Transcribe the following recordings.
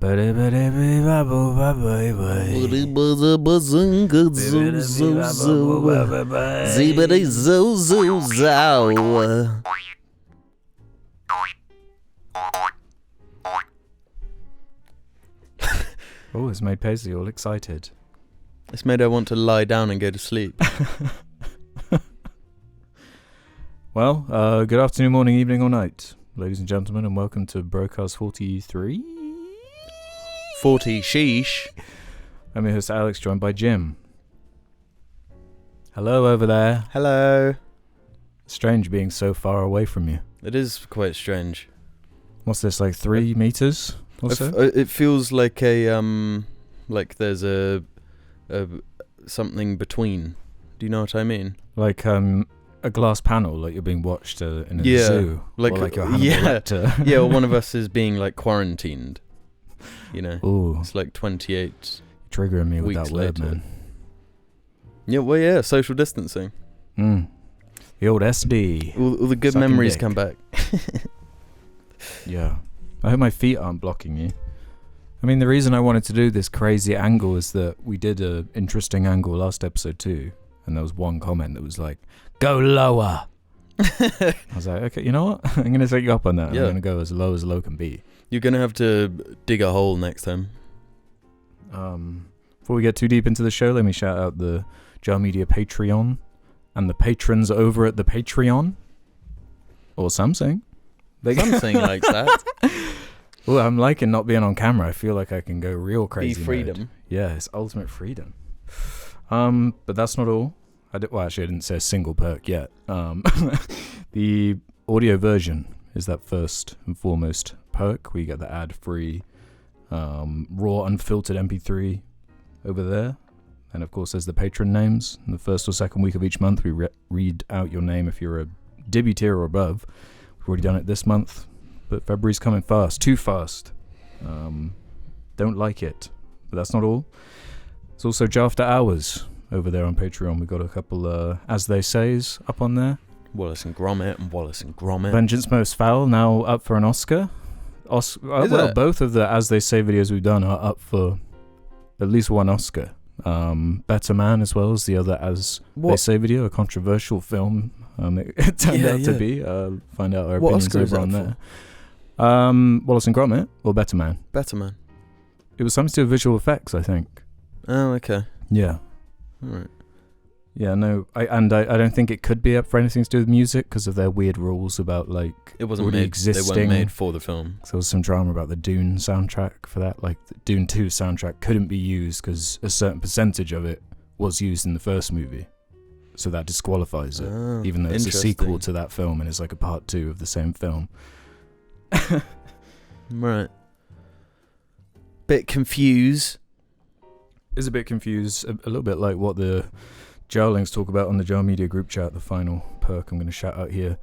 Oh, it's made Paisley all excited. It's made her want to lie down and go to sleep. Well, good afternoon, morning, evening, or night, ladies and gentlemen, and welcome to Broadcast 43. 40 sheesh. I'm your host Alex, joined by Jim. Hello over there. Hello. Strange being so far away from you. It is quite strange. What's this, like 3 meters or so? It feels like a like there's a something between. Do you know what I mean? Like a glass panel, like you're being watched in a zoo, like you're Hannibal Lecter. Yeah, or one of us is being like quarantined. You know, ooh, it's like 28. Triggering me with that word, later. man. Yeah, well, yeah, social distancing. The old SD. All the good Sucking memories dick. come back. Yeah, I hope my feet aren't blocking you. I mean, the reason I wanted to do this crazy angle is that we did a interesting angle last episode too, and there was one comment that was like, "Go lower." I was like, okay, you know what? I'm going to take you up on that. Yeah. I'm going to go as low can be. You're going to have to dig a hole next time. Before we get too deep into the show, let me shout out the Jar Media Patreon and the patrons over at the Patreon. Or something. Something like that. Oh, I'm liking not being on camera. I feel like I can go real crazy. Be freedom. Mode. Yeah, it's ultimate freedom. But that's not all. Actually, I didn't say a single perk yet. The audio version is that first and foremost perk. We get the ad-free, raw, unfiltered MP3 over there. And of course, there's the patron names. In the first or second week of each month, we read out your name if you're a Dibby tier or above. We've already done it this month, but February's coming fast. Too fast. Don't like it. But that's not all. It's also After Hours over there on Patreon. We've got a couple, as they says, up on there. Wallace and Gromit. Vengeance Most Foul, now up for an Oscar. Both of the As They Say videos we've done are up for at least one Oscar. Better Man as well as the other As They Say video, a controversial film. It turned out to be. Find out our opinions over on there. Wallace and Gromit or Better Man? Better Man. It was something to do with visual effects, I think. Oh, okay. Yeah. All right. Yeah, no, I don't think it could be up for anything to do with music because of their weird rules about like it wasn't already made. existing. They weren't made for the film. So there was some drama about the Dune soundtrack for that. Like the Dune 2 soundtrack couldn't be used because a certain percentage of it was used in the first movie, so that disqualifies it, even though it's a sequel to that film and it's like a part 2 of the same film. Right. Bit confused. Is a bit confused. A little bit like what the Jarlings talk about on the Jar Media group chat, the final perk I'm going to shout out here.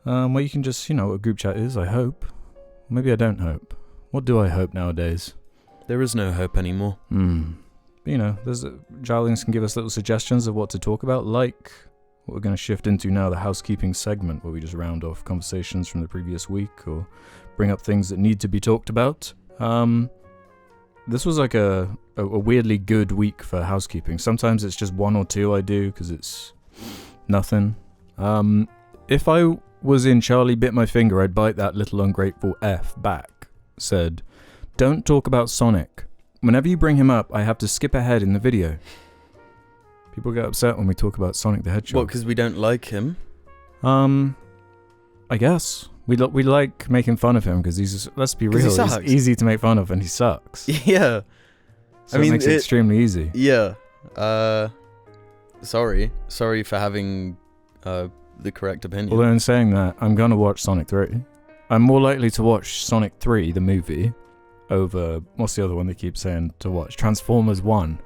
Where you can just, what a group chat is, I hope. Maybe I don't hope. What do I hope nowadays? There is no hope anymore. There's Jarlings can give us little suggestions of what to talk about, like what we're going to shift into now, the housekeeping segment, where we just round off conversations from the previous week or bring up things that need to be talked about. This was like a weirdly good week for housekeeping. Sometimes it's just 1 or 2 I do because it's nothing. If I was in Charlie Bit My Finger, I'd bite that little ungrateful F back. Said, don't talk about Sonic. Whenever you bring him up, I have to skip ahead in the video. People get upset when we talk about Sonic the Hedgehog. What, because we don't like him? I guess. We like making fun of him because let's be real, he's easy to make fun of and he sucks. Yeah. So it makes it extremely easy. Yeah. Sorry for having the correct opinion. Although in saying that, I'm going to watch Sonic 3. I'm more likely to watch Sonic 3, the movie, over, what's the other one they keep saying to watch? Transformers 1.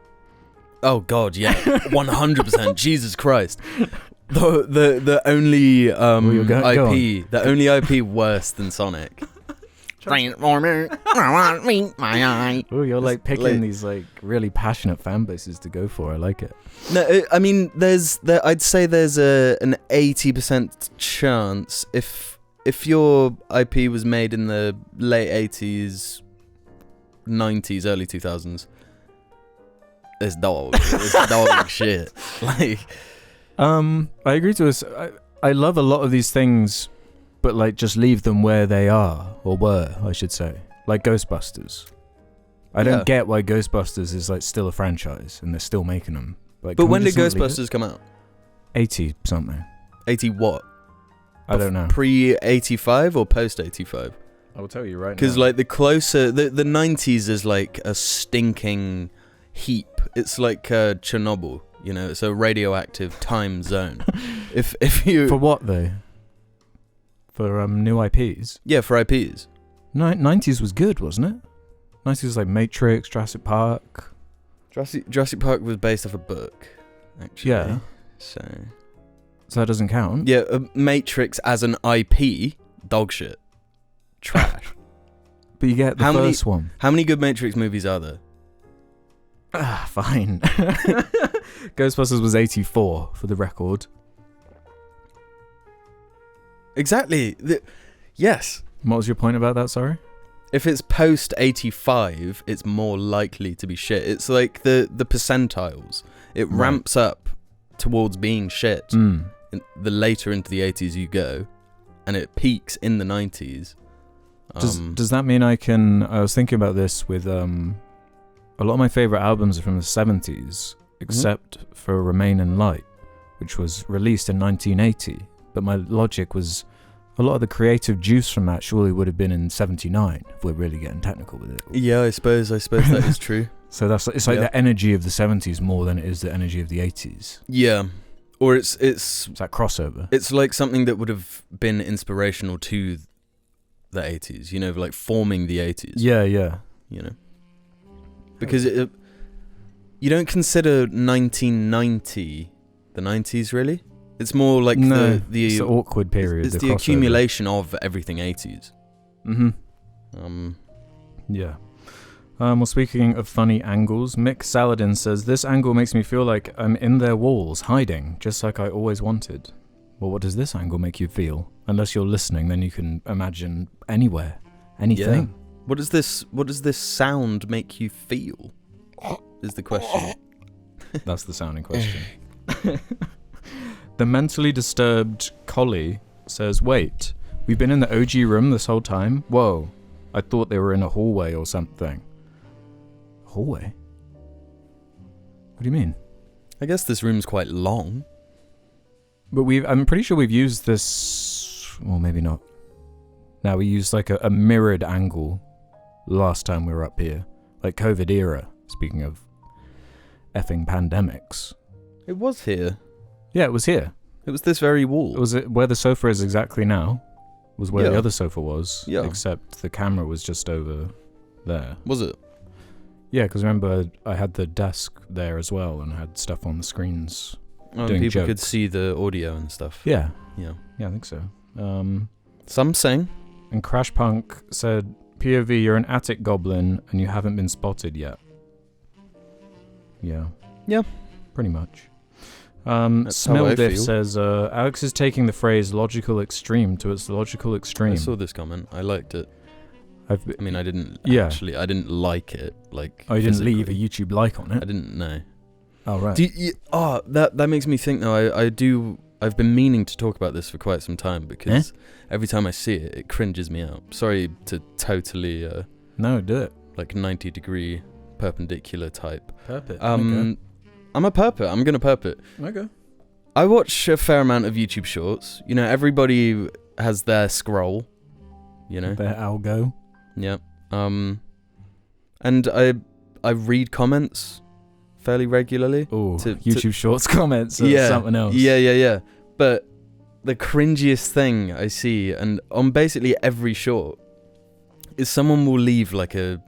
Oh god, yeah. 100%. Jesus Christ. The only the only IP worse than Sonic. Transformer, I want to meet my eye. Oh, you're like picking these like really passionate fan bases to go for. I like it. No, I mean I'd say there's an 80% chance if your IP was made in the late 80s, 90s, early 2000s. It's dog. It's dog shit. Like, I agree to this. I love a lot of these things, but like just leave them where they are, or were, I should say. Like Ghostbusters. I don't get why Ghostbusters is like still a franchise and they're still making them. Like, but when did Ghostbusters come out? 80 something. 80 what? I don't know. Pre-85 or post-85? I will tell you right now. Because like the 90s is like a stinking heap. It's like Chernobyl, you know. It's a radioactive time zone. if you for what though? For new IPs. Yeah, for IPs. 90s was good, wasn't it? 90s was like Matrix, Jurassic Park. Jurassic Park was based off a book, actually. Yeah. So that doesn't count. Yeah, Matrix as an IP, dog shit, trash. But you get the first one. How many good Matrix movies are there? Fine. Ghostbusters was 84 for the record. Exactly. Yes. What was your point about that, sorry? If it's post 85, it's more likely to be shit. It's like the percentiles. It ramps up towards being shit the later into the 80s you go, and it peaks in the 90s. Does that mean I was thinking about this with a lot of my favourite albums are from the 70s, except for Remain in Light, which was released in 1980. But my logic was a lot of the creative juice from that surely would have been in 79, if we're really getting technical with it. Yeah, I suppose that is true. So it's like the energy of the 70s more than it is the energy of the 80s. Yeah. Or it's that crossover. It's like something that would have been inspirational to the 80s, you know, like forming the 80s. Yeah, yeah. You know. Because you don't consider 1990 the 90s, really? It's more like it's the awkward period. It's the accumulation of everything 80s. Yeah. Well, speaking of funny angles, Mick Saladin says, this angle makes me feel like I'm in their walls, hiding, just like I always wanted. Well, what does this angle make you feel? Unless you're listening, then you can imagine anywhere, anything. Yeah. What does this sound make you feel? Is the question. That's the sound in question. The mentally disturbed Collie says, wait, we've been in the OG room this whole time? Whoa, I thought they were in a hallway or something. Hallway? What do you mean? I guess this room's quite long. But I'm pretty sure we've used this, well, maybe not. Now, we used like a mirrored angle last time we were up here. Like COVID era, speaking of effing pandemics. It was here. Yeah, it was here. It was this very wall. It was where the sofa is exactly now. Was where the other sofa was. Yeah. Except the camera was just over there. Was it? Yeah, because remember I had the desk there as well and I had stuff on the screens. Oh, doing people jokes. could see the audio and stuff. Yeah. Yeah. Yeah, I think so. Some saying. And Crash Punk said, POV, you're an attic goblin and you haven't been spotted yet. Yeah. Yeah. Pretty much. That's how I Smelldiff feel. says, Alex is taking the phrase logical extreme to its logical extreme. I saw this comment. I liked it. I didn't actually. I didn't like it. Like. Oh, you didn't leave a YouTube like on it? I didn't know. Oh, right. That makes me think now. I've been meaning to talk about this for quite some time because every time I see it, it cringes me out. Sorry to totally. No, do it. Like 90-degree perpendicular type. Perpet. Okay. I'm a perpet. I'm gonna perpet. Okay. I watch a fair amount of YouTube shorts. You know, everybody has their scroll. You know, their algo. Yeah. And I read comments fairly regularly. Oh, YouTube Shorts comments or something else. Yeah. But the cringiest thing I see, and on basically every short, is someone will leave like a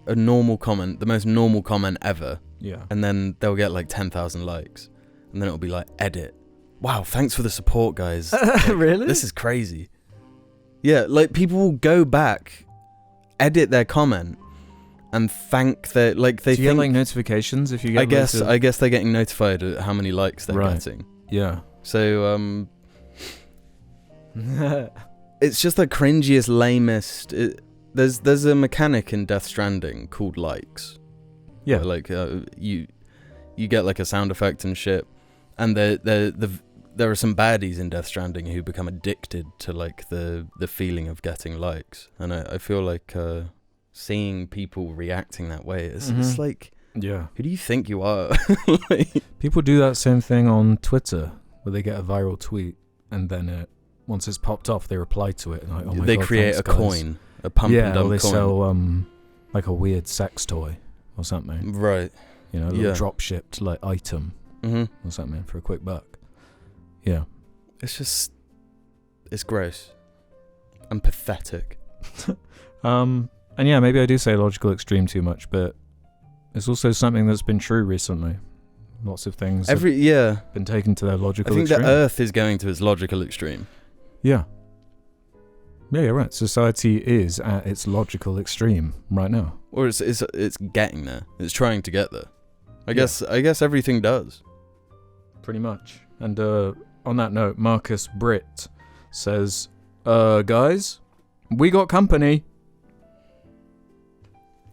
normal comment, the most normal comment ever. Yeah. And then they'll get like 10,000 likes. And then it'll be like, edit. Wow, thanks for the support, guys. Like, really? This is crazy. Yeah, like people will go back, edit their comment, and thank their Do you get like notifications if you get? I guess they're getting notified at how many likes they're getting. Yeah. So it's just the cringiest, lamest. There's a mechanic in Death Stranding called likes. Yeah. Where, like you get like a sound effect and shit, and there are some baddies in Death Stranding who become addicted to like the feeling of getting likes, and I feel like seeing people reacting that way, it's like, yeah, who do you think you are? Like, people do that same thing on Twitter where they get a viral tweet and then once it's popped off, they reply to it and like, oh my they God, create thanks, a guys. coin, a pump and or dump they coin. sell like a weird sex toy or something, Right. you know, a little drop shipped like item or something for a quick buck. Yeah, It's gross and pathetic. and yeah, maybe I do say logical extreme too much, but it's also something that's been true recently. Lots of things have been taken to their logical extreme. I think the Earth is going to its logical extreme. Yeah, you're right. Society is at its logical extreme right now. Or it's getting there. It's trying to get there. I guess everything does. Pretty much. And on that note, Marcus Britt says, guys, we got company.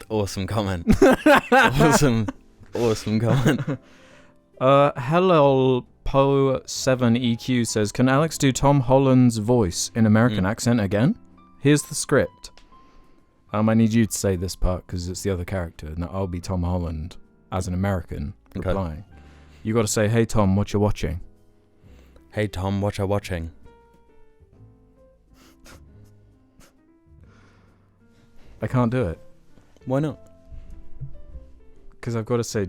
Awesome comment. Awesome comment. Hello Po7EQ says, can Alex do Tom Holland's voice in American accent again? Here's the script. I need you to say this part because it's the other character. Now I'll be Tom Holland as an American replying. You got to say, hey Tom, what you watching? Hey Tom, what you watching? I can't do it. Why not? Because I've got to say...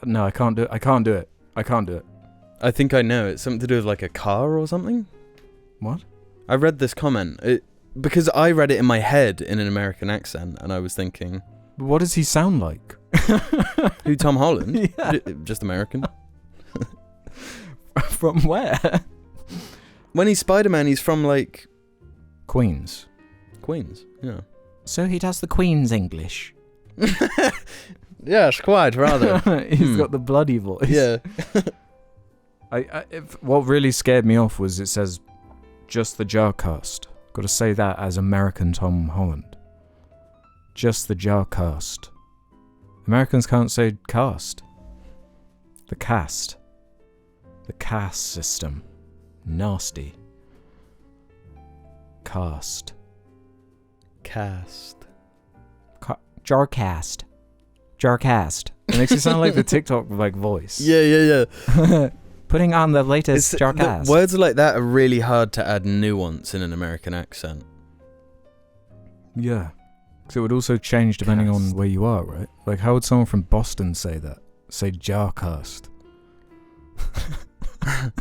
no, I can't do it. I think I know. It's something to do with like a car or something. What? I read this comment. Because I read it in my head in an American accent, and I was thinking... What does he sound like? Who, Tom Holland? Yeah. Just American. From where? When he's Spider-Man, he's from like... Queens, yeah. so he does the Queen's English. Yes, quite, rather. He's got the bloody voice. Yeah. What really scared me off was it says just the JARCast. Got to say that as American Tom Holland. Just the JARCast. Americans can't say cast. The cast. The cast system. Nasty. Cast. JARCast. JARCast. It makes it sound like the TikTok like voice. Yeah. Putting on the latest JARCast. Words like that are really hard to add nuance in an American accent. Yeah. So it would also change depending on where you are, right? Like, how would someone from Boston say that? Say JARCast. Do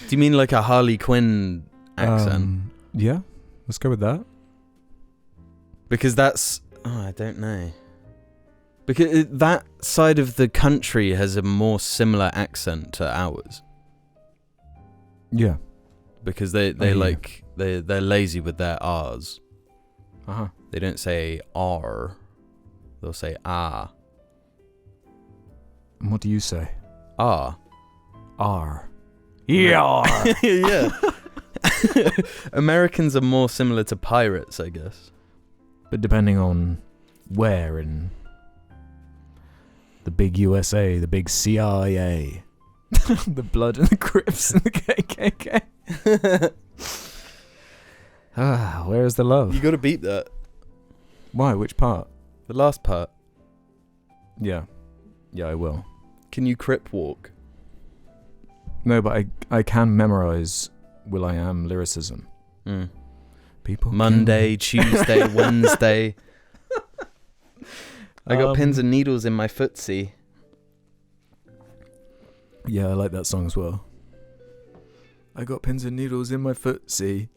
you mean like a Harley Quinn accent? Yeah. Let's go with that. Because that's... Oh, I don't know. Because that side of the country has a more similar accent to ours. Yeah. Because they're lazy with their R's. Uh-huh. They don't say R. They'll say ah. And what do you say? Ah. R. Yeah. Yeah. Americans are more similar to pirates, I guess. But depending on where in the big USA, the big CIA, the Blood and the Crips and the KKK. Where's the love? You gotta beat that. Why? Which part? The last part. Yeah, I will. Can you crip walk? No, but I can memorize will.i.am lyricism. People. Monday, Tuesday, Wednesday. I got pins and needles in my footsie. Yeah, I like that song as well. I got pins and needles in my footsie.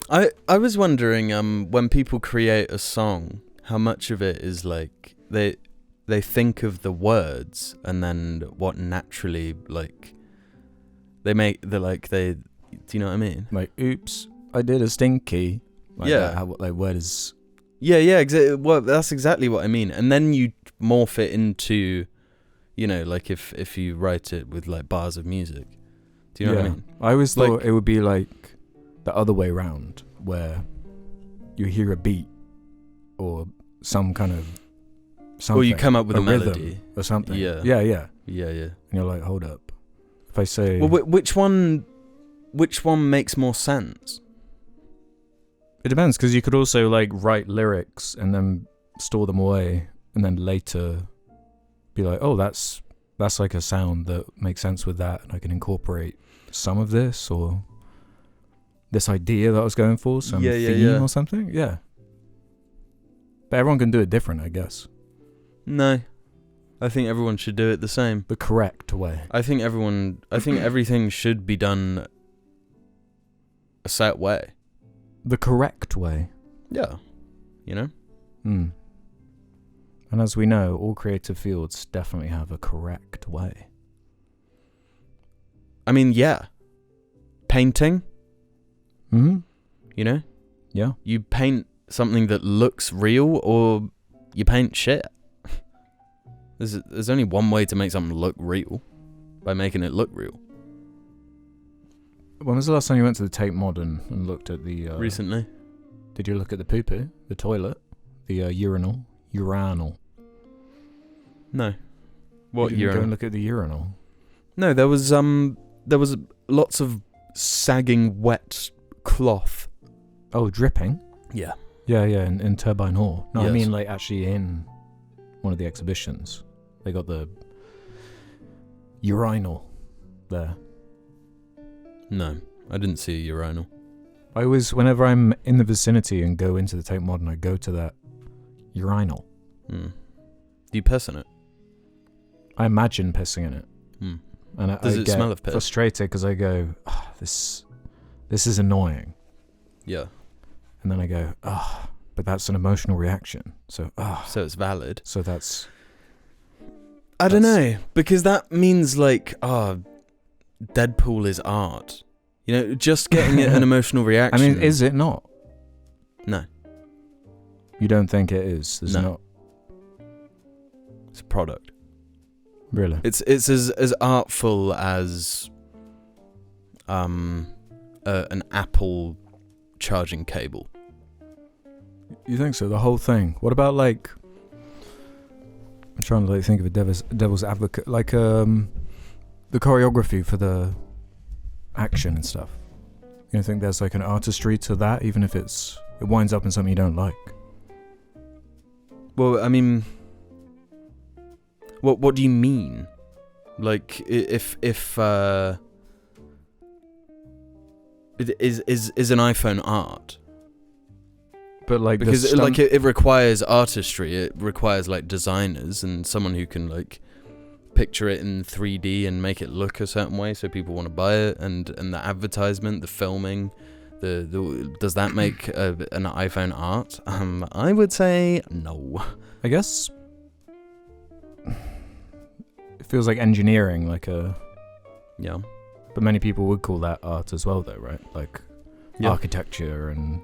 I was wondering, when people create a song, how much of it is like they think of the words and then what naturally like they make do you know what I mean? Like, oops, I did a stinky. Like yeah. That, how, like, word is... Yeah, exactly. Well, that's exactly what I mean. And then you morph it into, you know, like if you write it with like bars of music. Do you know what I mean? I always thought it would be like the other way round. where you hear a beat or some kind of something, or you come up with a rhythm melody or something. Yeah. Yeah. Yeah. And you're like, hold up. If I say, Well, which one makes more sense? it depends, because you could also like write lyrics and then store them away, and then later be like, oh, that's like a sound that makes sense with that, and I can incorporate some of this or this idea that I was going for, some theme or something. Yeah. But everyone can do it different, I guess. No. I think everyone should do it the same. The correct way. I think everything should be done a set way. The correct way. Yeah. You know? Mm. And as we know, all creative fields definitely have a correct way. I mean, yeah. Painting, Mm-hmm. you know? Yeah. You paint something that looks real, or you paint shit. There's only one way to make something look real, by making it look real. When was the last time you went to the Tate Modern and looked at the... Recently. Did you look at the poo-poo? The toilet? The urinal? Urinal? No. What You didn't go urinal? and look at the urinal? No, there was lots of sagging wet cloth. Oh, dripping? Yeah. Yeah, in Turbine Hall. No, I Yes. mean like actually in one of the exhibitions. They got the urinal there. No, I didn't see a urinal. I always, whenever I'm in the vicinity and go into the Tate Modern, I go to that urinal. Do you piss in it? I imagine pissing in it. And Does I it get smell of piss? frustrated because I go, this is annoying. Yeah. And then I go, but that's an emotional reaction. So, So it's valid. so that's... I don't know, because that means like, Deadpool is art. You know, just getting an emotional I reaction. mean, is it not? No, You don't think it is? There's No. not... it's a product. Really? It's as artful as an Apple charging cable. You think so? The whole thing? What about like... I'm trying to like think of a devil's advocate. Like the choreography for the action and stuff. You don't think there's like an artistry to that, even if it winds up in something you don't like? Well, I mean, what do you mean? Like, if is an iPhone art? But like Because the stunt, it requires artistry. It requires like designers and someone who can like picture it in 3D and make it look a certain way so people want to buy it. And the advertisement, the filming, does that make an iPhone art? I would say no. I guess it feels like engineering, like a... Yeah. But many people would call that art as well, though, right? Like Yeah. architecture and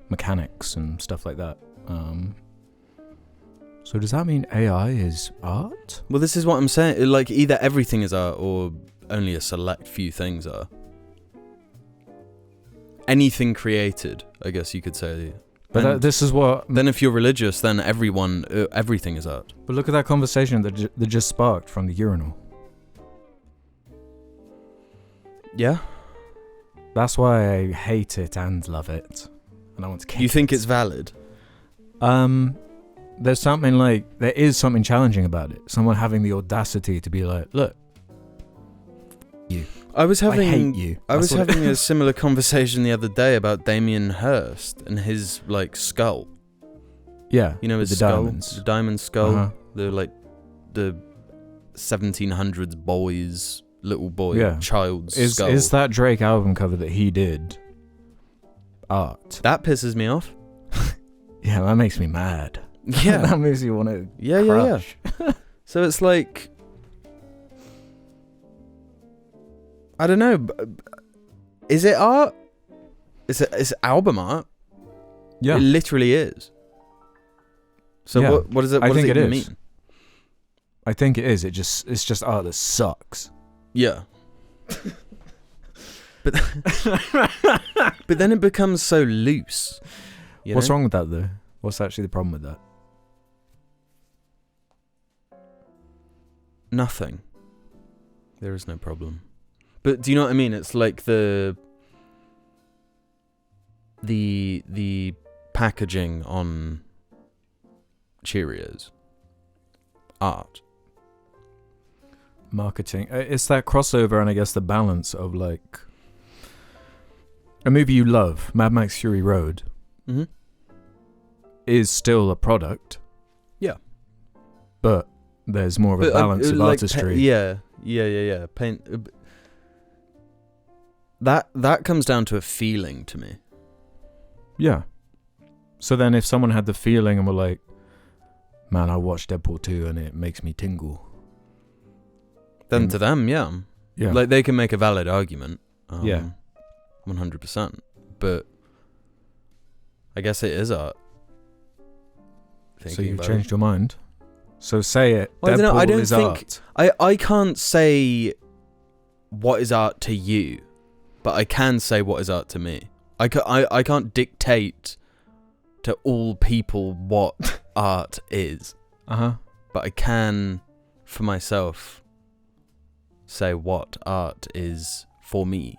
mechanics and stuff like that. So does that mean AI is art? Well, this is what I'm saying. Like, either everything is art or only a select few things are. Anything created, I guess you could say. But this is what... Then if you're religious, then everything is art. But look at that conversation that just sparked from the urinal. Yeah? That's why I hate it and love it. And I want to kick You think it. it's valid? There is something challenging about it. Someone having the audacity to be like, look, you. I hate you. I was That's what having a similar conversation the other day about Damien Hirst and his like skull. Yeah. You know, his the skull, diamonds. the diamond skull, Uh-huh. the 1700s little boy, Yeah. child's skull. Is that Drake album cover that he did art? That pisses me off. Yeah, that makes me mad. Yeah, That makes me want to yeah. crush. So it's like, I don't know. Is it art? It's album art. Yeah. It literally is. So Yeah. what does it? I What does think it it even is. mean? I think it is. It's just art that sucks. Yeah. But but then it becomes so loose. What's wrong with that, though? What's actually the problem with that? Nothing. There is no problem. But do you know what I mean? It's like the packaging on Cheerios. Art. Marketing. It's that crossover, and I guess the balance of like a movie you love, Mad Max Fury Road, is still a product. Yeah. But there's more of a balance of like artistry. Yeah. Paint. That comes down to a feeling to me. Yeah. So then if someone had the feeling and were like, man, I watched Deadpool 2 and it makes me tingle. Then to them, yeah. Like, they can make a valid argument. 100%. But I guess it is art. So you've changed your mind? So say it. Well, Deadpool I don't is think art. I can't say what is art to you, but I can say what is art to me. I can't dictate to all people what art is. But I can, for myself, say what art is for me.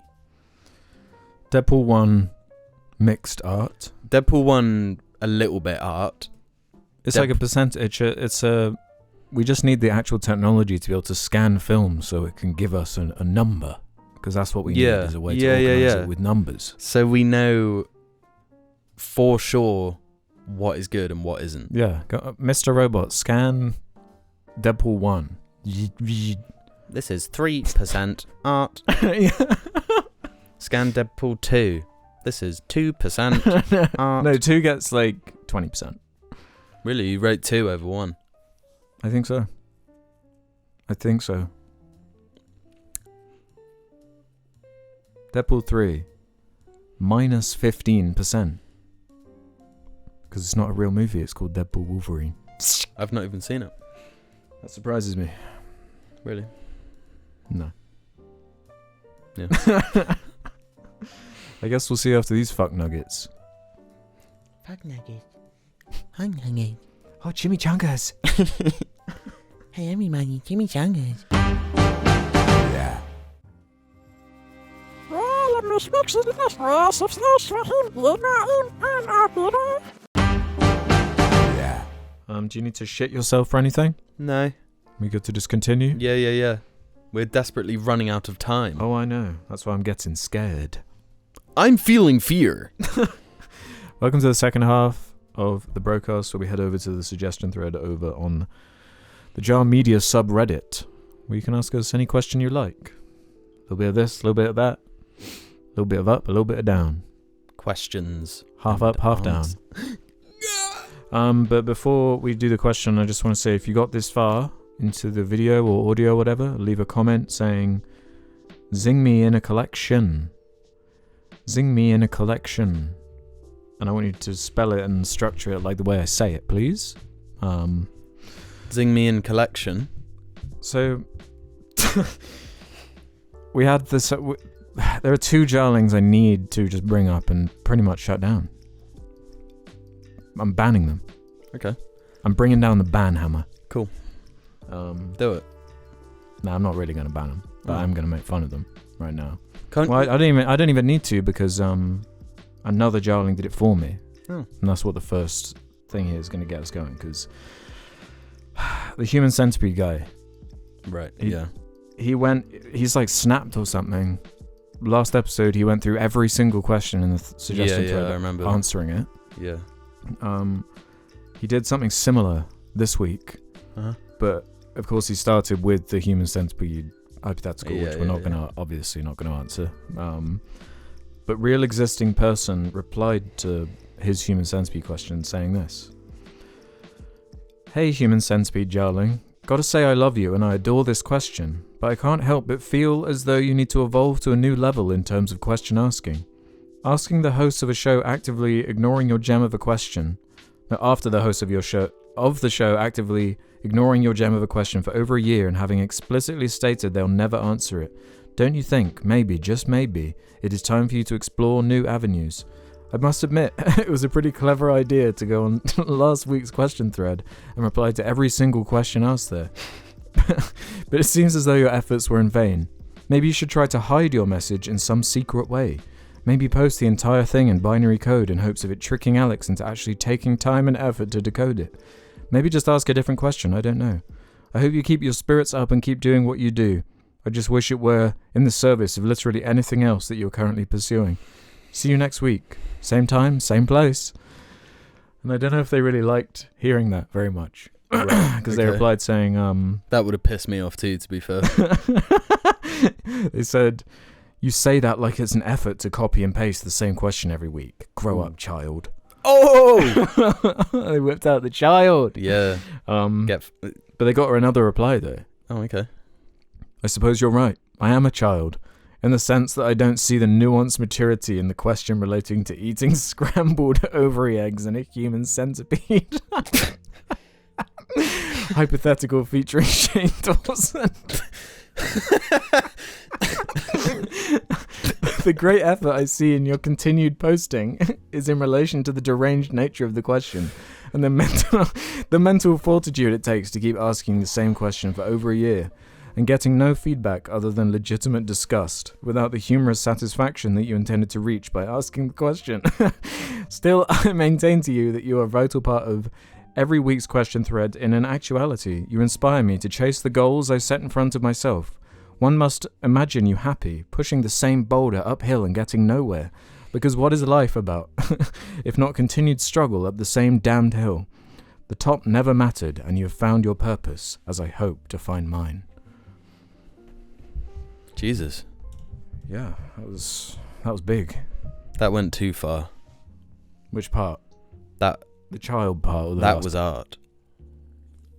Deadpool 1, mixed art. Deadpool 1, a little bit art. It's like a percentage. We just need the actual technology to be able to scan film so it can give us a number. Because that's what we need as a way to organize it with numbers. So we know for sure what is good and what isn't. Yeah. Mr. Robot, scan Deadpool 1. This is 3% art. Scan Deadpool 2. This is 2% art. No, 2 gets like 20%. Really? You rate 2 over 1? I think so. Deadpool 3, minus 15%. Because it's not a real movie, it's called Deadpool Wolverine. I've not even seen it. That surprises me. Really? No. Yeah. I guess we'll see after these fuck nuggets. Fuck nuggets. Fuck nuggets. Oh, chimichangas. Hey, everybody, chimichangas. Yeah. Yeah. Do you need to shit yourself for anything? No. We good to just continue? Yeah. We're desperately running out of time. Oh, I know. That's why I'm getting scared. I'm feeling fear. Welcome to the second half of the broadcast, where we head over to the suggestion thread over on the Jar Media subreddit, where you can ask us any question you like. A little bit of this, a little bit of that, a little bit of up, a little bit of down. Questions. Half up, half down. But before we do the question, I just want to say, if you got this far into the video or audio or whatever, leave a comment saying, "Zing me in a collection. Zing me in a collection." And I want you to spell it and structure it like the way I say it, please. Zing me in collection. So, we had this... there are 2 jarlings I need to just bring up and pretty much shut down. I'm banning them. Okay. I'm bringing down the Banhammer. Cool. Do it. No, I'm not really going to ban them, but I'm going to make fun of them right now. Can't I don't even need to, because another jarling did it for me. Oh. And that's what the first thing here is going to get us going, because the human centipede guy. Right. He's like snapped or something. Last episode, he went through every single question in the suggestion thread, I remember answering it. Yeah. He did something similar this week, but of course he started with the human centipede hypothetical, which we're obviously not going to answer. But real existing person replied to his human centipede question saying this: "Hey human centipede jarling, gotta say I love you and I adore this question, but I can't help but feel as though you need to evolve to a new level in terms of question asking. Asking the host of a show actively ignoring your gem of a question, after the host of the show actively ignoring your gem of a question for over a year and having explicitly stated they'll never answer it, Don't you think, maybe, just maybe, it is time for you to explore new avenues? I must admit, it was a pretty clever idea to go on last week's question thread and reply to every single question asked there. But it seems as though your efforts were in vain. Maybe you should try to hide your message in some secret way. Maybe post the entire thing in binary code in hopes of it tricking Alex into actually taking time and effort to decode it. Maybe just ask a different question, I don't know. I hope you keep your spirits up and keep doing what you do. I just wish it were in the service of literally anything else that you're currently pursuing. See you next week. Same time, same place. And I don't know if they really liked hearing that very much. Because they replied saying... that would have pissed me off too, to be fair. They said, you say that like it's an effort to copy and paste the same question every week. Grow up, child. Oh! They whipped out the child. Yeah. But they got her another reply though. Oh, okay. I suppose you're right. I am a child. In the sense that I don't see the nuanced maturity in the question relating to eating scrambled ovary eggs in a human centipede. Hypothetical featuring Shane Dawson. The great effort I see in your continued posting is in relation to the deranged nature of the question and the mental fortitude it takes to keep asking the same question for over a year and getting no feedback other than legitimate disgust without the humorous satisfaction that you intended to reach by asking the question. Still, I maintain to you that you are a vital part of every week's question thread. In an actuality, you inspire me to chase the goals I set in front of myself. One must imagine you happy, pushing the same boulder uphill and getting nowhere. Because what is life about, if not continued struggle up the same damned hill? The top never mattered, and you have found your purpose, as I hope to find mine. Jesus. Yeah, that was big. That went too far. Which part? The child part. Or that was art.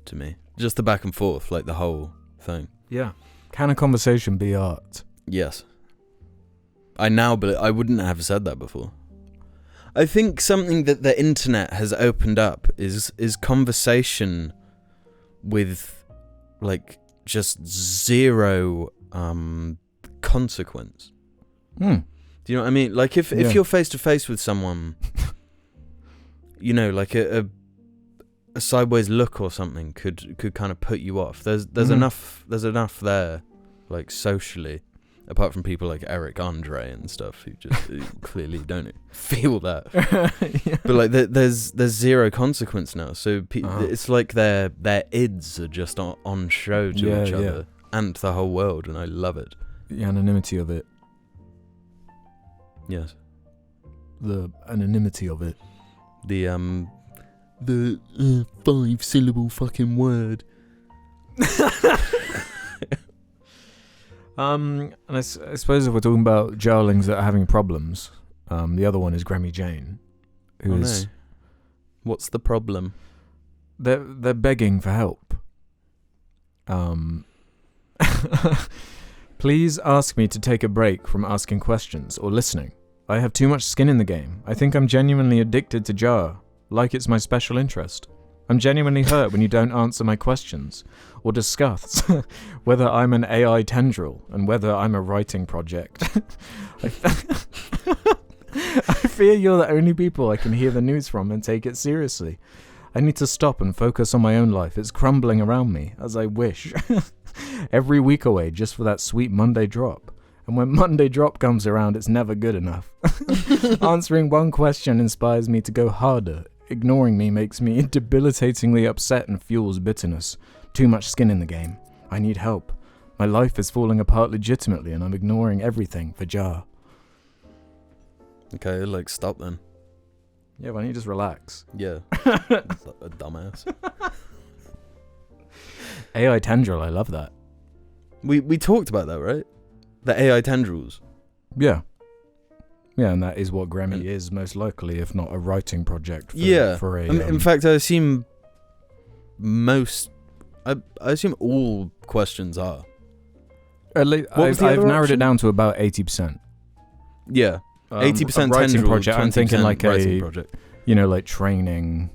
To me. Just the back and forth, like the whole thing. Yeah. Can a conversation be art? Yes. I wouldn't have said that before. I think something that the internet has opened up is conversation with, like, just zero consequence. Do you know what I mean? Like if you're face to face with someone, you know, like a sideways look or something could kind of put you off. There's enough there, like socially, apart from people like Eric Andre and stuff who just clearly don't feel that. Yeah. But like there's zero consequence now, so it's like their ids are just on show to each other and the whole world, and I love it. The anonymity of it. Yes. The anonymity of it. The 5-syllable fucking word. And I suppose if we're talking about jarlings that are having problems, the other one is Grammy Jane, who is. No. What's the problem? They're begging for help. Please ask me to take a break from asking questions or listening. I have too much skin in the game. I think I'm genuinely addicted to Jar, like it's my special interest. I'm genuinely hurt when you don't answer my questions or discuss whether I'm an AI tendril and whether I'm a writing project. I fear you're the only people I can hear the news from and take it seriously. I need to stop and focus on my own life. It's crumbling around me, as I wish. Every week away just for that sweet Monday drop. And when Monday drop comes around, it's never good enough. Answering one question inspires me to go harder. Ignoring me makes me debilitatingly upset and fuels bitterness. Too much skin in the game. I need help. My life is falling apart legitimately and I'm ignoring everything for Jar. Okay, like stop then. Yeah, why don't you just relax? Yeah. A dumbass. AI tendril, I love that. We talked about that, right? The AI tendrils. Yeah. Yeah, and that is what Grammy is, most likely, if not a writing project. For a, in fact, I assume I assume all questions are. At least, I've narrowed it down to about 80%. Yeah. 80% writing tendril, project. I'm thinking like a project. You know, like training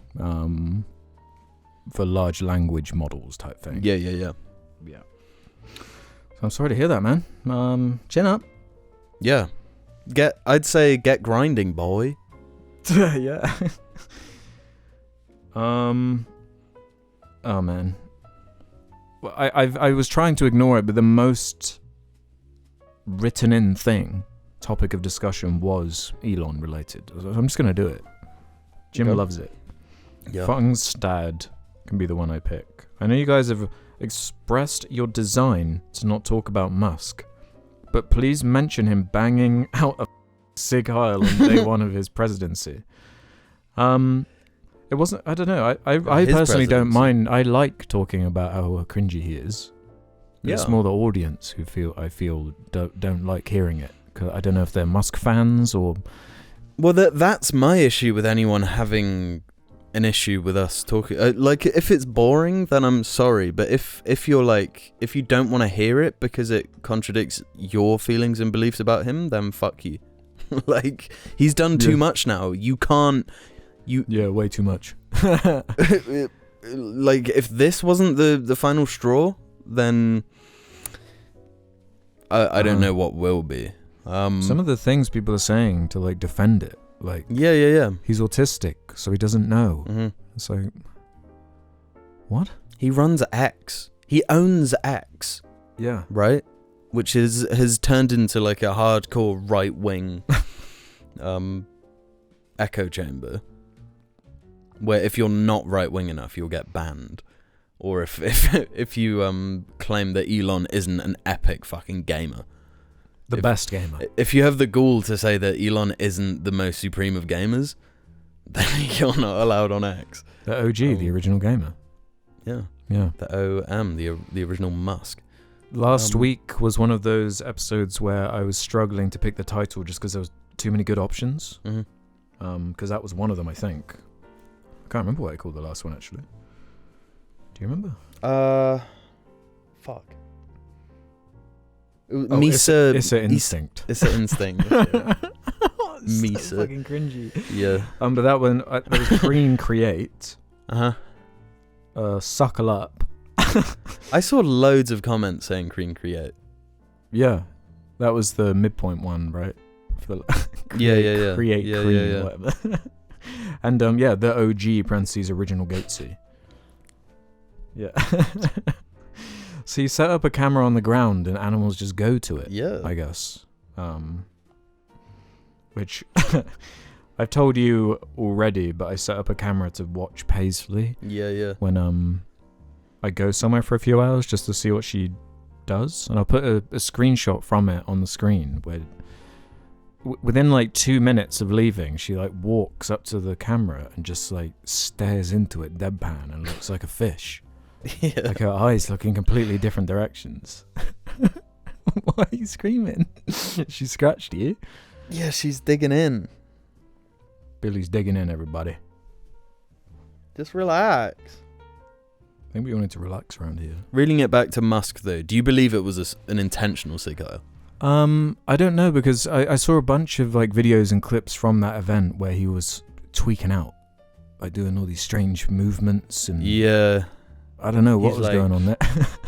for large language models type thing. Yeah. So I'm sorry to hear that, man. Chin up. Yeah. I'd say get grinding, boy. Yeah. Oh man. Well, I was trying to ignore it, but the most written in topic of discussion was Elon related. So I'm just gonna do it. Jim loves it. Yeah. Fungstad can be the one I pick. I know you guys have expressed your design to not talk about Musk, but please mention him banging out a Sig Heil on day one of his presidency. It wasn't. I don't know. I personally don't mind. I like talking about how cringy he is. Yeah. It's more the audience who I feel don't like hearing it. 'Cause I don't know if they're Musk fans or. Well, that's my issue with anyone having an issue with us talking. Like, if it's boring, then I'm sorry. But if you're like, if you don't want to hear it because it contradicts your feelings and beliefs about him, then fuck you. Like, he's done too much now. You can't. Yeah, way too much. Like, if this wasn't the final straw, then I don't know what will be. Some of the things people are saying to like defend it, like yeah. he's autistic, so he doesn't know. Mm-hmm. It's like, what? He runs X. He owns X. Yeah. Right? Which has turned into like a hardcore right wing echo chamber. Where if you're not right wing enough, you'll get banned. Or if you claim that Elon isn't an epic fucking gamer. The best gamer. If you have the gall to say that Elon isn't the most supreme of gamers, then you're not allowed on X. The OG, the original gamer. Yeah. Yeah. The OM, the original Musk. Last week was one of those episodes where I was struggling to pick the title just because there was too many good options. Mm-hmm. Because that was one of them, I think. I can't remember what I called the last one, actually. Do you remember? Fuck. Misa. It's an instinct. It's an instinct. Misa. So fucking cringy. Yeah. But that one, there was Green Create. Suckle Up. I saw loads of comments saying Green Create. Yeah. That was the midpoint one, right? For the yeah. Create yeah, Cream, yeah. whatever. And the OG parentheses original Gatesy. Yeah. So you set up a camera on the ground and animals just go to it. Yeah. I guess. Which I've told you already, but I set up a camera to watch Paisley. Yeah. When I go somewhere for a few hours just to see what she does, and I'll put a screenshot from it on the screen where within like 2 minutes of leaving, she like walks up to the camera and just like stares into it deadpan and looks like a fish. Yeah. Like her eyes look in completely different directions. Why are you screaming? She scratched you? Yeah, she's digging in. Billy's digging in, everybody. Just relax. I think we all need to relax around here. Reeling it back to Musk, though, do you believe it was an intentional Sig Heil? I don't know, because I saw a bunch of like videos and clips from that event where he was tweaking out, like doing all these strange movements and yeah. I don't know what He's was like, going on there.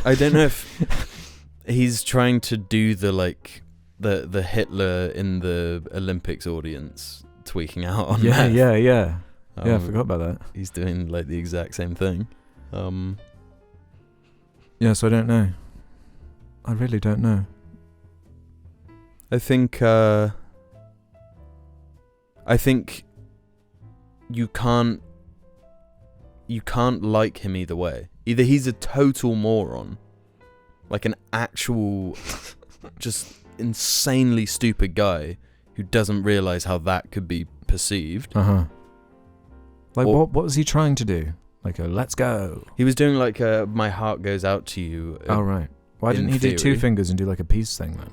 I don't know if he's trying to do the like the Hitler in the Olympics audience tweaking out on yeah, meth. yeah, I forgot about that. He's doing like the exact same thing. Yeah, so I don't know. I really don't know. I think you can't like him either way. Either he's a total moron, like an actual just insanely stupid guy who doesn't realize how that could be perceived. Like what was he trying to do? Like a let's go. He was doing like a my heart goes out to you. Oh right. Why didn't he do 2 fingers and do like a peace thing then?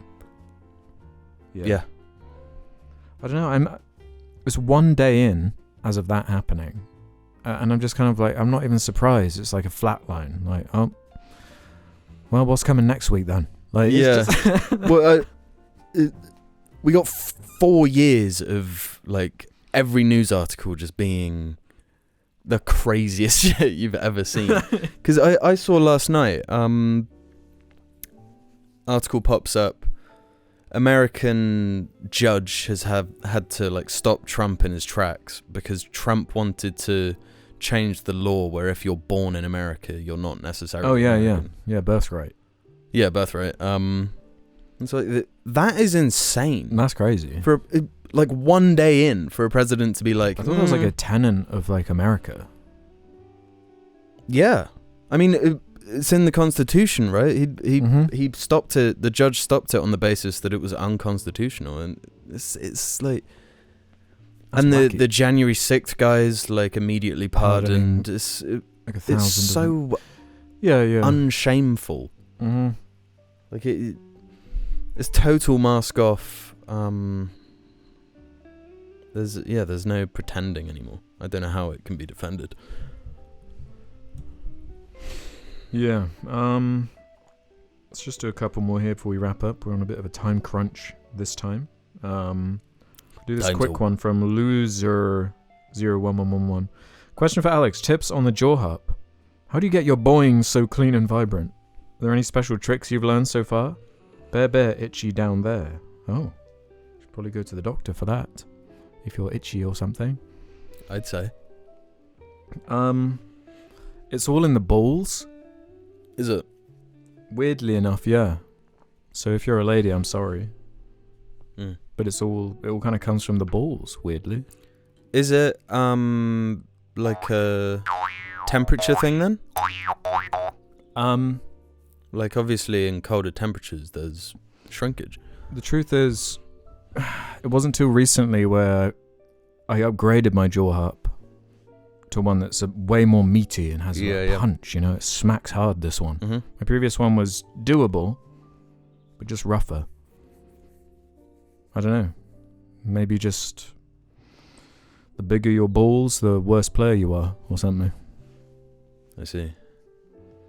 Yeah. I don't know. It's 1 day in as of that happening, and I'm just kind of like, I'm not even surprised. It's like a flat line. Like, oh, well, what's coming next week then? Like, yeah. Just Well, we got 4 years of like every news article just being the craziest shit you've ever seen. Because I saw last night. article pops up. American judge has had to like stop Trump in his tracks because Trump wanted to change the law where if you're born in America, you're not necessarily American. Yeah, birthright. Yeah, birthright. It's like that is insane. That's crazy. For like one day in, for a president to be like, I thought that was like a tenet of like America. Yeah, I mean it's in the Constitution, right? He stopped it. The judge stopped it on the basis that it was unconstitutional, and it's like, that's and wacky. the January 6th guys like immediately pardoned. It's Like 1,000. it's so yeah. unshameful. Mm-hmm. Like it's total mask off. There's no pretending anymore. I don't know how it can be defended. Yeah. Let's just do a couple more here before we wrap up. We're on a bit of a time crunch this time. Do this quick one from loser011111. Question for Alex. Tips on the jaw harp. How do you get your boings so clean and vibrant? Are there any special tricks you've learned so far? Bear, itchy down there. Oh. Should probably go to the doctor for that. If you're itchy or something. I'd say. It's all in the balls. Is it? Weirdly enough, yeah. So if you're a lady, I'm sorry. But it all kind of comes from the balls, weirdly. Is it like a temperature thing then? Like obviously in colder temperatures there's shrinkage. The truth is, it wasn't too recently where I upgraded my jaw harp to one that's way more meaty and has a punch, it smacks hard, this one. Mm-hmm. My previous one was doable, but just rougher. I don't know. Maybe just the bigger your balls, the worse player you are, or something. I see.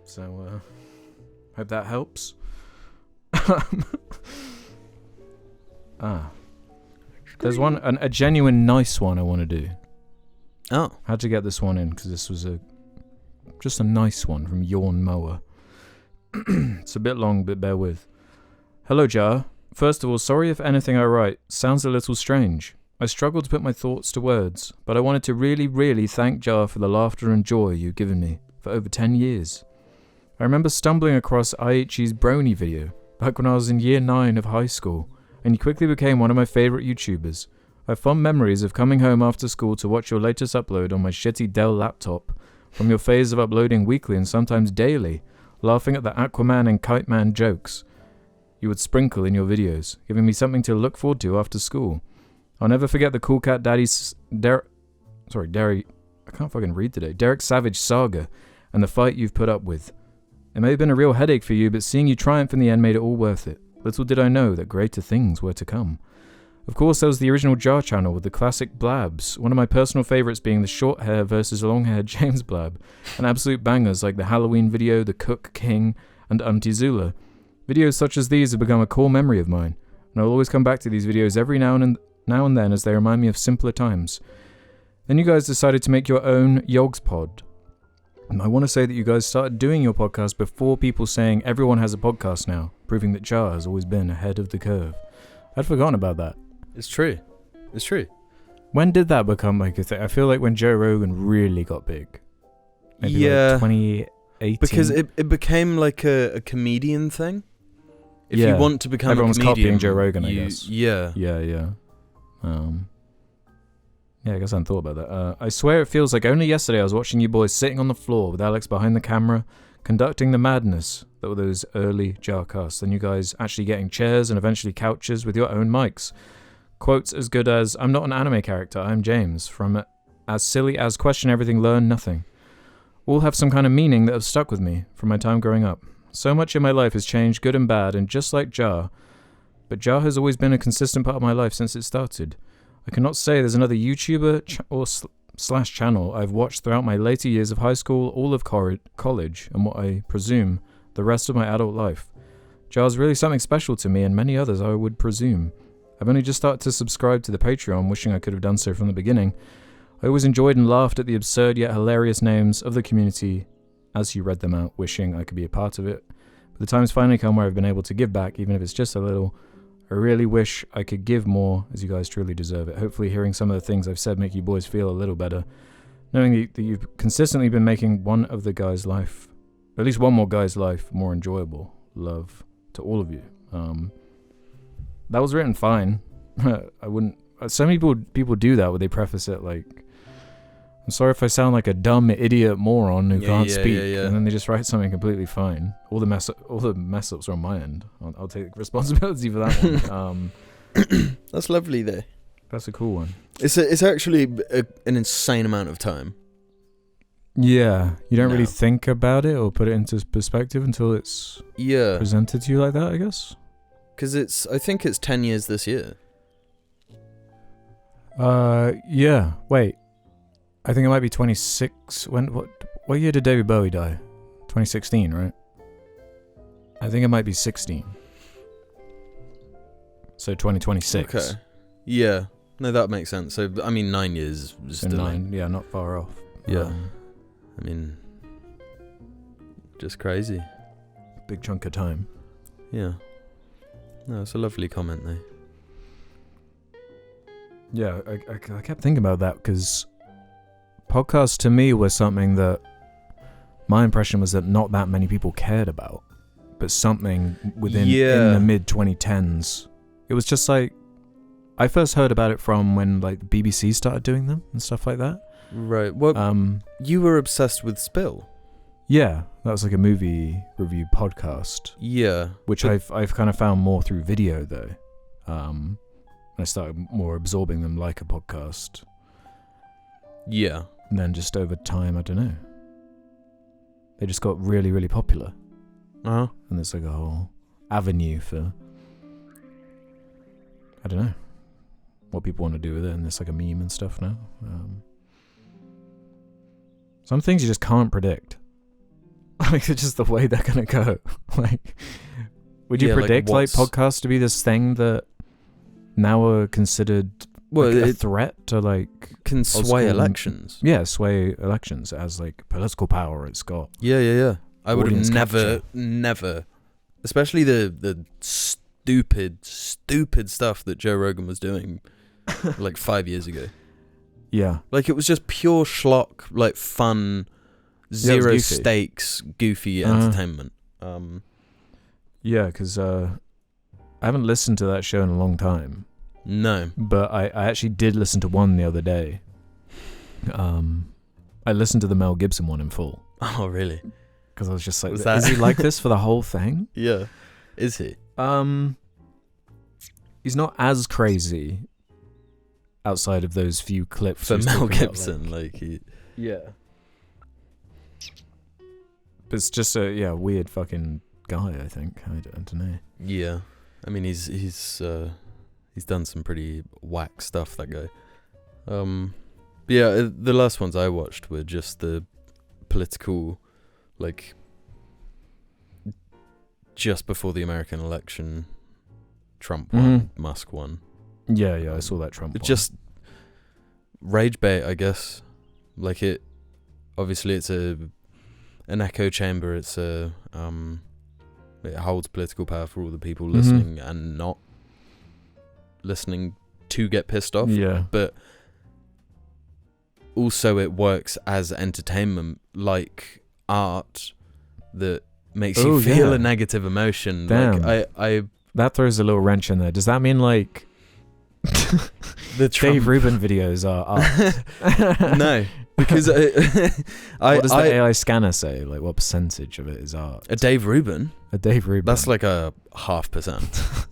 So, hope that helps. There's a genuine nice one I want to do. Oh. Had to get this one in because this was just a nice one from Yawn Mower. It's a bit long, but bear with. Hello, Jar. First of all, sorry if anything I write sounds a little strange. I struggle to put my thoughts to words, but I wanted to really, really thank Jar for the laughter and joy you've given me for over 10 years. I remember stumbling across Aichi's Brony video back when I was in year 9 of high school, and he quickly became one of my favourite YouTubers. I have fond memories of coming home after school to watch your latest upload on my shitty Dell laptop, from your phase of uploading weekly and sometimes daily, laughing at the Aquaman and Kite Man jokes you would sprinkle in your videos, giving me something to look forward to after school. I'll never forget the Cool Cat Daddy's Derek Savage saga and the fight you've put up with. It may have been a real headache for you, but seeing you triumph in the end made it all worth it. Little did I know that greater things were to come. Of course, there was the original Jar channel with the classic blabs, one of my personal favourites being the short hair versus long hair James Blab, and absolute bangers like the Halloween video, the Cook King, and Auntie Zula. Videos such as these have become a core memory of mine, and I'll always come back to these videos every now and then as they remind me of simpler times. Then you guys decided to make your own Yogs pod. And I want to say that you guys started doing your podcast before people saying everyone has a podcast now, proving that Jar has always been ahead of the curve. I'd forgotten about that. It's true. When did that become like a thing? I feel like when Joe Rogan really got big. Maybe like 2018. Because it became like a comedian thing. If you want to become everyone's a comedian, copying Joe Rogan, I guess. Yeah. Yeah, I guess I hadn't thought about that. I swear it feels like only yesterday I was watching you boys sitting on the floor with Alex behind the camera, conducting the madness that were those early Jarcasts, and you guys actually getting chairs and eventually couches with your own mics. Quotes as good as, "I'm not an anime character, I'm James," from as silly as "question everything, learn nothing." All have some kind of meaning that have stuck with me from my time growing up. So much in my life has changed, good and bad, and just like Jar, but Jar has always been a consistent part of my life since it started. I cannot say there's another YouTuber slash channel I've watched throughout my later years of high school, all of college, and what I presume the rest of my adult life. Jar's really something special to me and many others, I would presume. I've only just started to subscribe to the Patreon, wishing I could have done so from the beginning. I always enjoyed and laughed at the absurd yet hilarious names of the community as you read them out, wishing I could be a part of it. But the time's finally come where I've been able to give back, even if it's just a little. I really wish I could give more, as you guys truly deserve it. Hopefully hearing some of the things I've said make you boys feel a little better. Knowing that you've consistently been making one of the guys' life, at least one more guy's life, more enjoyable. Love to all of you. That was written fine. I wouldn't... So many people do that where they preface it like, I'm sorry if I sound like a dumb idiot moron who can't speak, and then they just write something completely fine. All the mess ups are on my end. I'll take responsibility for that one. That's lovely though. That's a cool one. It's actually an insane amount of time. Yeah, you don't really think about it or put it into perspective until it's presented to you like that, I guess. Because I think it's 10 years this year. Yeah. Wait. I think it might be 26. What year did David Bowie die? 2016, right? I think it might be 16. So 2026. Okay. Yeah. No, that makes sense. So, I mean, 9 years is so still... 9, yeah, not far off. Yeah. I mean, just crazy. Big chunk of time. Yeah. No, it's a lovely comment, though. Yeah, I kept thinking about that because podcasts to me were something that my impression was that not that many people cared about, but something within in the mid 2010s. It was just like I first heard about it from when like the BBC started doing them and stuff like that. Right. Well, you were obsessed with Spill. Yeah, that was like a movie review podcast. Yeah, which I've kind of found more through video though. I started more absorbing them like a podcast. Yeah. And then just over time, I don't know. They just got really, really popular. Uh-huh. And there's like a whole avenue for, I don't know, what people want to do with it. And there's like a meme and stuff now. Some things you just can't predict. Like, it's just the way they're going to go. Like, would you predict like podcasts to be this thing that now are considered a threat to like can sway elections? Yeah, sway elections as like political power. It's got yeah. I would have never, especially the stupid stuff that Joe Rogan was doing like 5 years ago. Yeah, like it was just pure schlock, like fun, zero stakes, goofy entertainment. Yeah, because I haven't listened to that show in a long time. No. But I actually did listen to one the other day. I listened to the Mel Gibson one in full. Oh, really? Because I was just like, is he like this for the whole thing? Yeah. Is he? He's not as crazy outside of those few clips. For Mel Gibson, like he... Yeah. But it's just a weird fucking guy, I think. I don't know. Yeah. I mean, he's done some pretty whack stuff, that guy. Yeah, the last ones I watched were just the political, like, just before the American election, Trump won, Musk won. Yeah, I saw that Trump one. Just rage bait, I guess. Like it, obviously it's an echo chamber. It's it holds political power for all the people listening and not listening to get pissed off. Yeah. But also it works as entertainment, like art that makes you feel a negative emotion. Damn. Like I that throws a little wrench in there. Does that mean like the Dave Rubin videos are art? No, because what does the AI scanner say? Like, what percentage of it is art? A Dave Rubin. That's like a 0.5%.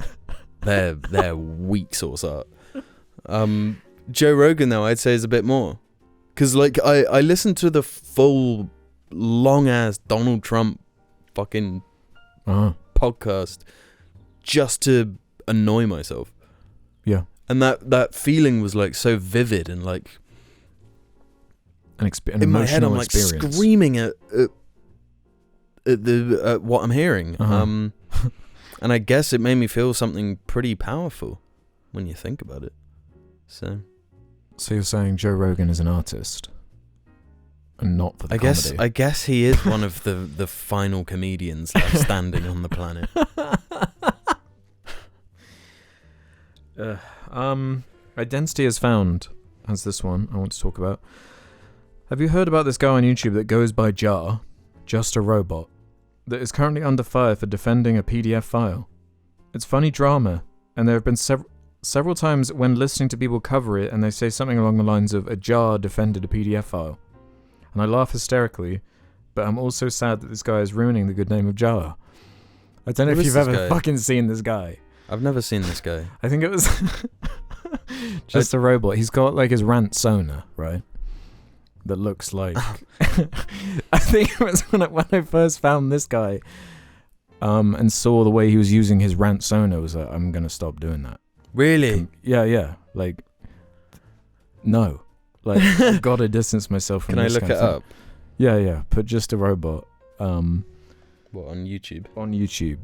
They're weak source art. Joe Rogan though, I'd say is a bit more, because like I listened to the full long ass Donald Trump fucking podcast just to annoy myself. Yeah. And that feeling was like so vivid and like an in my head I'm like experience. Screaming at what I'm hearing. And I guess it made me feel something pretty powerful when you think about it. So you're saying Joe Rogan is an artist? and not for the comedy. I guess he is one of the final comedians left standing on the planet. Identity is found. Has this one I want to talk about. Have you heard about this guy on YouTube that goes by Jar, just a robot, that is currently under fire for defending a PDF file? It's funny drama, and there have been several times when listening to people cover it and they say something along the lines of a Jar defended a PDF file. And I laugh hysterically, but I'm also sad that this guy is ruining the good name of Jar. I don't know Who if is you've this ever guy? fucking seen this guy. I've never seen this guy. I think it was just a robot. He's got like his rant sonar, right? That looks like... I think it was when I first found this guy and saw the way he was using his rant sonar, was like, I'm going to stop doing that. Really? Yeah. Like, no. Like, I've got to distance myself from Can I this look kind it of thing. up? Yeah. Put just a robot. What, on YouTube? On YouTube.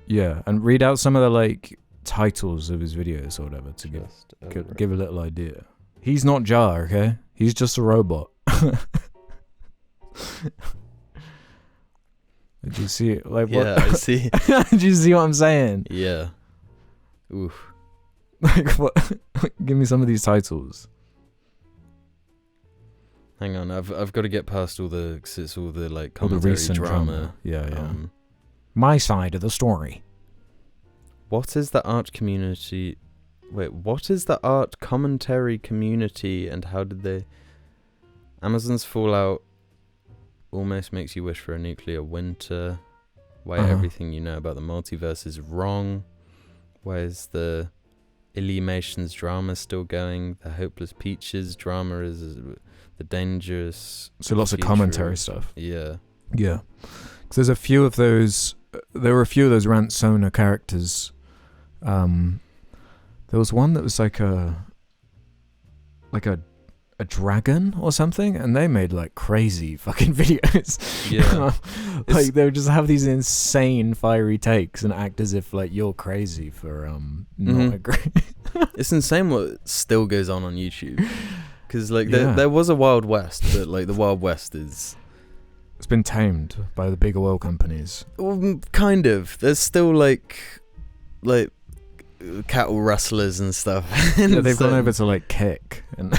Yeah, and read out some of the like titles of his videos or whatever to give a little idea. He's not Jar, okay? He's just a robot. Did you see it? Like, what? Yeah, I see. Did you see what I'm saying? Yeah. Oof. Like, what? Give me some of these titles. Hang on, I've got to get past all the, cause it's all the like All the commentary recent drama. Yeah. My side of the story. What is the art community? Wait, what is the art commentary community, and how did they? Amazon's Fallout almost makes you wish for a nuclear winter. Why everything you know about the multiverse is wrong. Why is the Illuminations drama still going? The Hopeless Peaches drama is the dangerous. So lots of commentary stuff. Yeah. Yeah. 'Cause there's a few of those. There were a few of those rant sonar characters. There was one that was like a dragon or something, and they made like crazy fucking videos. Yeah. Like they would just have these insane fiery takes and act as if like you're crazy for not agreeing. It's insane what still goes on YouTube. Because like there was a Wild West, but like the Wild West is... It's been tamed by the big oil companies. Well, kind of. There's still like cattle rustlers and stuff. Yeah, they've gone over to like Kick and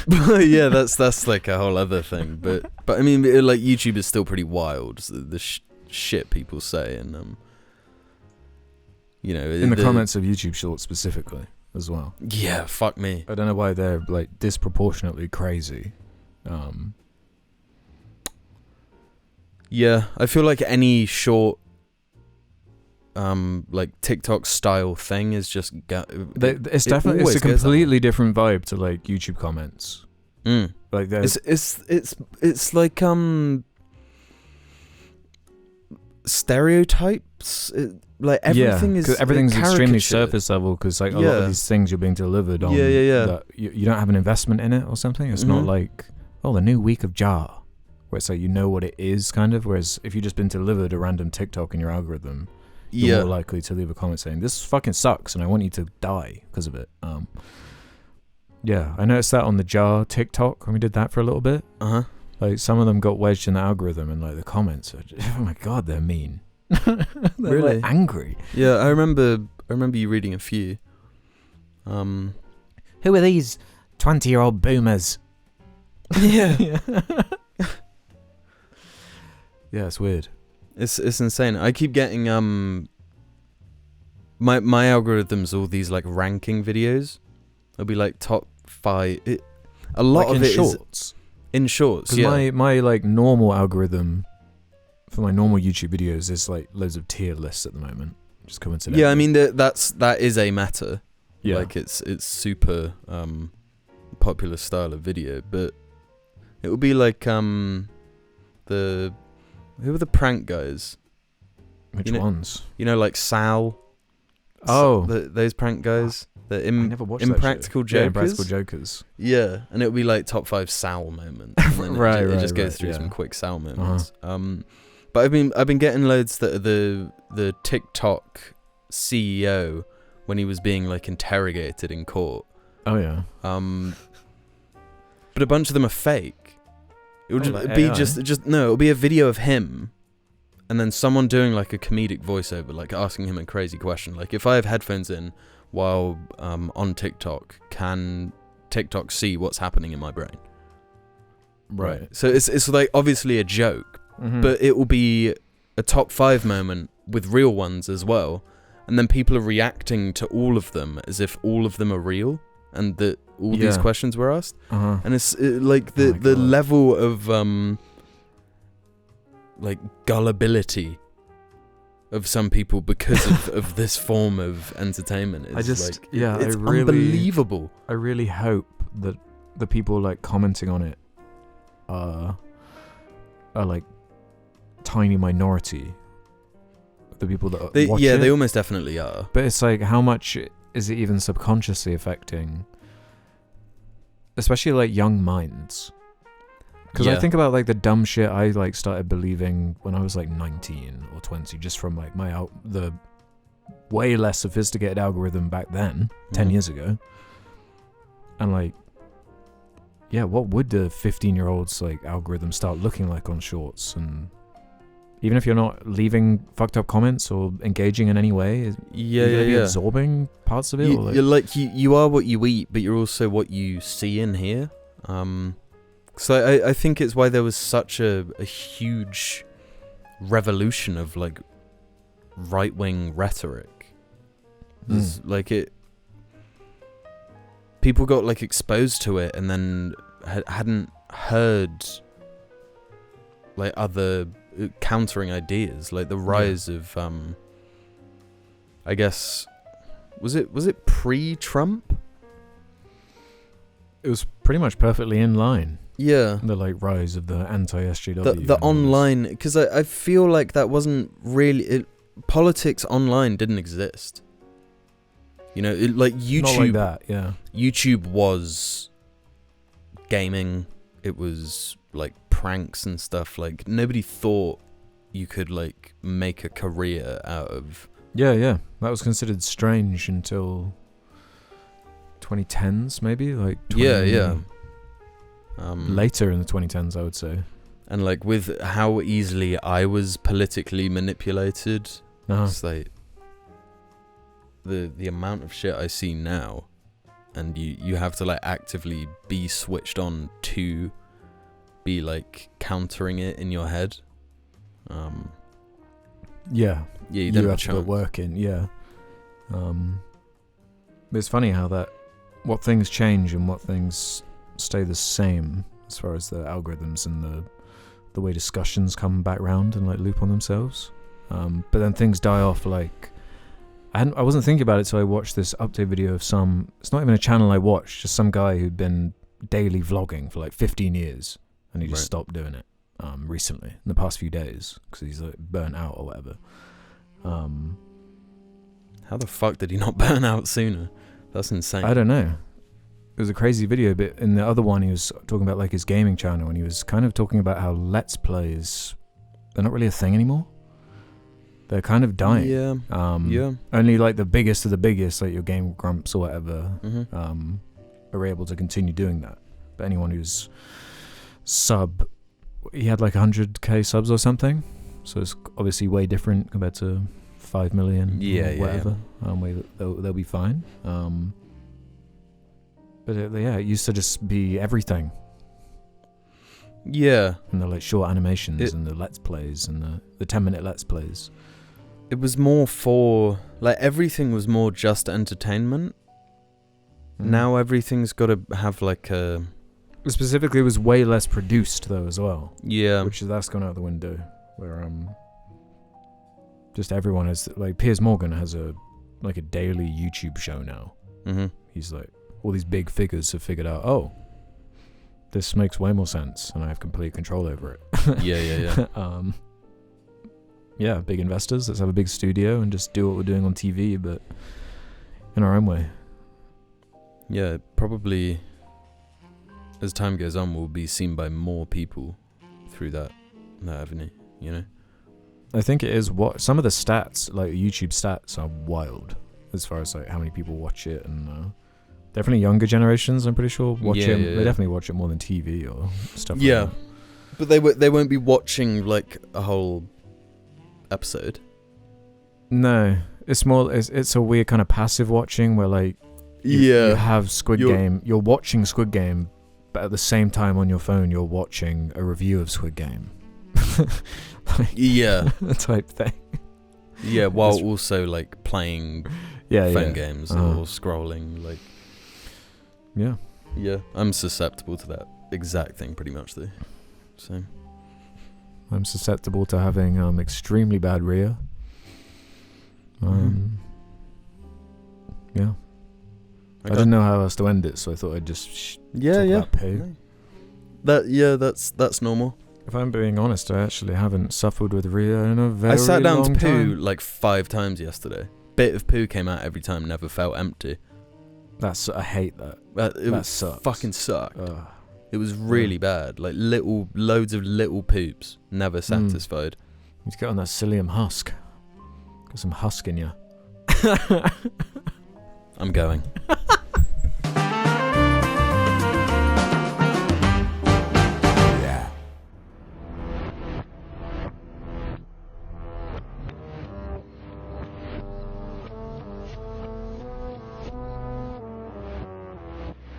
yeah, that's like a whole other thing. But I mean, like YouTube is still pretty wild. The shit people say, and you know, in the comments of YouTube Shorts specifically as well. Yeah, fuck me. I don't know why they're like disproportionately crazy. Yeah, I feel like any short like TikTok style thing is just it's a completely different vibe to like YouTube comments. Like it's like stereotypes. Like everything's extremely surface level because like a lot of these things you're being delivered on. That you don't have an investment in it or something. It's not like the new week of Jar, where it's like you know what it is kind of. Whereas if you've just been delivered a random TikTok in your algorithm, you're more likely to leave a comment saying this fucking sucks and I want you to die because of it. I noticed that on the Jar TikTok when we did that for a little bit. Like some of them got wedged in the algorithm and like the comments are just, oh my god, they're mean. They're really like angry. Yeah, I remember you reading a few. Who are these 20-year-old boomers? Yeah. Yeah, it's weird. It's insane. I keep getting my algorithm's all these like ranking videos. It'll be like top 5. A lot like of it shorts. Is in shorts. Because my like normal algorithm for my normal YouTube videos is like loads of tier lists at the moment. Just coincidentally. Yeah, I mean that is a meta. Yeah. Like it's super popular style of video, but it would be like who are the prank guys? Which ones? You know, like Sal. Oh, those prank guys. The I never watched Impractical that shit. Jokers. Yeah, Impractical Jokers. Yeah, and it would be like top 5 Sal moments. And then it just goes through some quick Sal moments. But I've been getting loads that are the TikTok CEO when he was being like interrogated in court. Oh yeah. But a bunch of them are fake. It would like be AI? it'll be a video of him, and then someone doing like a comedic voiceover, like asking him a crazy question. Like if I have headphones in while on TikTok, can TikTok see what's happening in my brain? Right. So it's like obviously a joke, but it will be a top 5 moment with real ones as well, and then people are reacting to all of them as if all of them are real and that all these questions were asked. And it's like the level of like gullibility of some people because of this form of entertainment is it's unbelievable. I really hope that the people like commenting on it are like tiny minority. The people that watch it. They almost definitely are. But it's like, how much is it even subconsciously affecting, especially like young minds? Because I think about like the dumb shit I like started believing when I was like 19 or 20, just from like the way less sophisticated algorithm back then, 10 years ago. And like, yeah, what would the 15-year-old's like algorithm start looking like on Shorts? And even if you're not leaving fucked up comments or engaging in any way, you're gonna be absorbing parts of it. You are what you eat, but you're also what you see and hear. So I think it's why there was such a huge revolution of like right-wing rhetoric. Like people got like exposed to it and then hadn't heard like other countering ideas, like the rise of I guess was it pre-Trump? It was pretty much perfectly in line. Yeah, the like rise of the anti-SJW. The online, because I feel like that wasn't really politics online didn't exist. You know, like YouTube. Not like that, yeah. YouTube was gaming. It was like pranks and stuff. Like nobody thought you could like make a career out of. Yeah. That was considered strange until 2010s, maybe like. Later in the 2010s, I would say. And like with how easily I was politically manipulated, it's like the amount of shit I see now, and you have to like actively be switched on to be like countering it in your head. You don't have to put work in. But it's funny how what things change and what things stay the same as far as the algorithms and the way discussions come back round and like loop on themselves. But then things die off. Like I wasn't thinking about it, so I watched this update video of it's not even a channel I watched, just some guy who'd been daily vlogging for like 15 years and he just stopped doing it recently in the past few days because he's like burnt out or whatever. How the fuck did he not burn out sooner? That's insane. I don't know. It was a crazy video, but in the other one he was talking about like his gaming channel, and he was kind of talking about how Let's Plays, they're not really a thing anymore. They're kind of dying. Only like the biggest of the biggest, like your Game Grumps or whatever, are able to continue doing that. But anyone who's he had like 100k subs or something, so it's obviously way different compared to 5 million or whatever. They'll be fine. But it used to just be everything. Yeah. And the like short animations and the Let's Plays and the 10-minute Let's Plays. It was more for like everything was more just entertainment. Now everything's got to have like a. Specifically, it was way less produced though as well. Yeah. That's gone out the window. Where just everyone is like Piers Morgan has a daily YouTube show now. He's like, all these big figures have figured out, this makes way more sense and I have complete control over it. Big investors, let's have a big studio and just do what we're doing on TV, but in our own way. Yeah, probably as time goes on will be seen by more people through that avenue, you know? I think it is what some of the stats, like YouTube stats, are wild as far as like how many people watch it, and definitely younger generations, I'm pretty sure, watch it. They definitely watch it more than TV or stuff like that. But they won't be watching like a whole episode. No, it's more. It's a weird kind of passive watching where like you have Squid Game. You're watching Squid Game, but at the same time on your phone you're watching a review of Squid Game. Type thing. Yeah, while also like playing phone games or scrolling, like. Yeah, I'm susceptible to that exact thing pretty much though. So I'm susceptible to having extremely bad rear. Yeah. I didn't know how else to end it, so I thought I'd just talk about poo. That's normal. If I'm being honest, I actually haven't suffered with rear in a very long time. I sat down to poo like 5 times yesterday. Bit of poo came out every time, never felt empty. I hate that. That sucks. Fucking sucked. It was really bad. Like loads of little poops. Never satisfied. You need to get on that psyllium husk. Got some husk in you. I'm going.